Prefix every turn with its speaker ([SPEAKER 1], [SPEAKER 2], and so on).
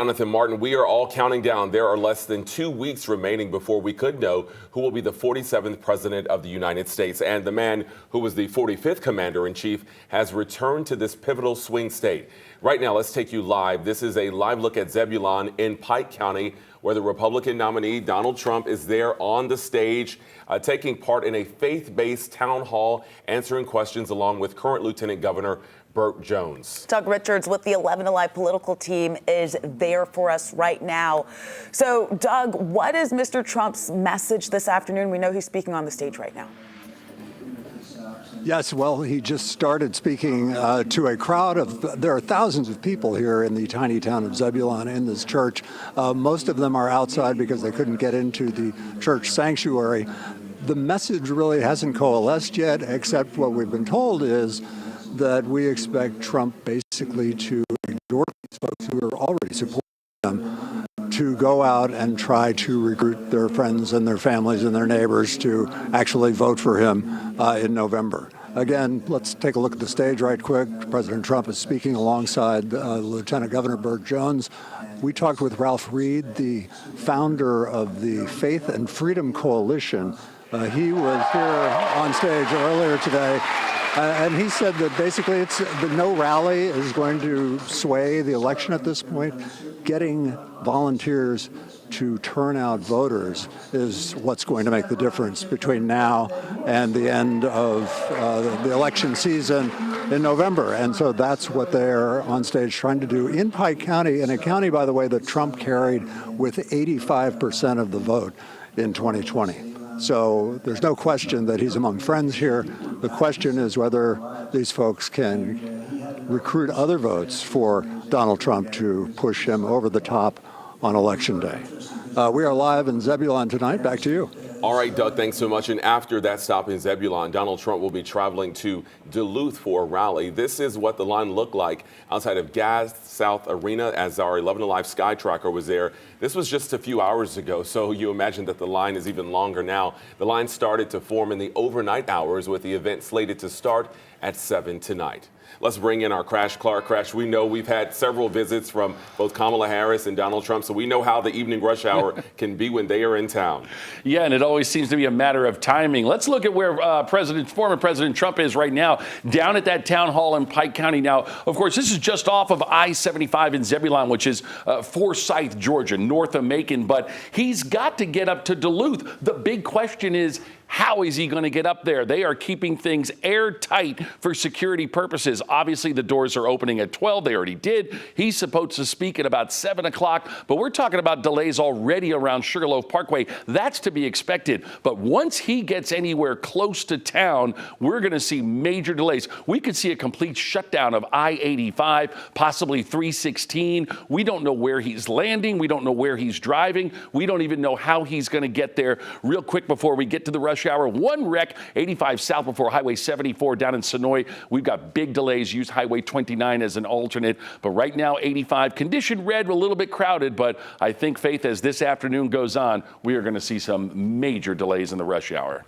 [SPEAKER 1] Jonathan Martin, we are all counting down. There are less than 2 weeks remaining before we could know who will be the 47th president of the United States. And the man who was the 45th commander-in-chief has returned to this pivotal swing state. Right now, let's take you live. This is a live look at Zebulon in Pike County, where the Republican nominee Donald Trump is there on the stage, taking part in a faith-based town hall, answering questions along with current Lieutenant Governor Burt Jones.
[SPEAKER 2] Doug Richards with the 11 Alive political team is there for us right now. So, Doug, what is Mr. Trump's message this afternoon? We know he's speaking on the stage right now.
[SPEAKER 3] Yes, well, he just started speaking to a crowd of, there are thousands of people here in the tiny town of Zebulon in this church. Most of them are outside because they couldn't get into the church sanctuary. The message really hasn't coalesced yet, except what we've been told is that we expect Trump basically to ignore these folks who are already supporting him, to go out and try to recruit their friends and their families and their neighbors to actually vote for him in November. Again, let's take a look at the stage right quick. President Trump is speaking alongside Lieutenant Governor Burt Jones. We talked with Ralph Reed, the founder of the Faith and Freedom Coalition. He was here on stage earlier today. And he said that basically no rally is going to sway the election at this point. Getting volunteers to turn out voters is what's going to make the difference between now and the end of the election season in November. And so that's what they're on stage trying to do in Pike County, in a county, by the way, that Trump carried with 85% of the vote in 2020. So there's no question that he's among friends here. The question is whether these folks can recruit other votes for Donald Trump to push him over the top on Election Day. We are live in Zebulon tonight. Back to you.
[SPEAKER 1] All right, Doug, thanks so much. And after that stop in Zebulon, Donald Trump will be traveling to Duluth for a rally. This is what the line looked like outside of Gas South Arena as our 11 Alive Sky Tracker was there. This was just a few hours ago, so you imagine that the line is even longer now. The line started to form in the overnight hours with the event slated to start at 7 tonight. Let's bring in our Crash Clark. Crash, we know we've had several visits from both Kamala Harris and Donald Trump, so we know how the evening rush hour can be when they are in town.
[SPEAKER 4] Yeah, and it always seems to be a matter of timing. Let's look at where former President Trump is right now, down at that town hall in Pike County. Now, of course, this is just off of I-75 in Zebulon, which is Forsyth, Georgia, north of Macon, but he's got to get up to Duluth. The big question is, how is he going to get up there? They are keeping things airtight for security purposes. Obviously, the doors are opening at 12. They already did. He's supposed to speak at about 7 o'clock, but we're talking about delays already around Sugarloaf Parkway. That's to be expected. But once he gets anywhere close to town, we're going to see major delays. We could see a complete shutdown of I-85, possibly 316. We don't know where he's landing. We don't know where he's driving. We don't even know how he's going to get there. Real quick before we get to the rush hour, one wreck, 85 south before Highway 74 down in Sonoy. We've got big delays. Use Highway 29 as an alternate. But right now, 85, condition red, a little bit crowded. But I think, Faith, as this afternoon goes on, we are going to see some major delays in the rush hour.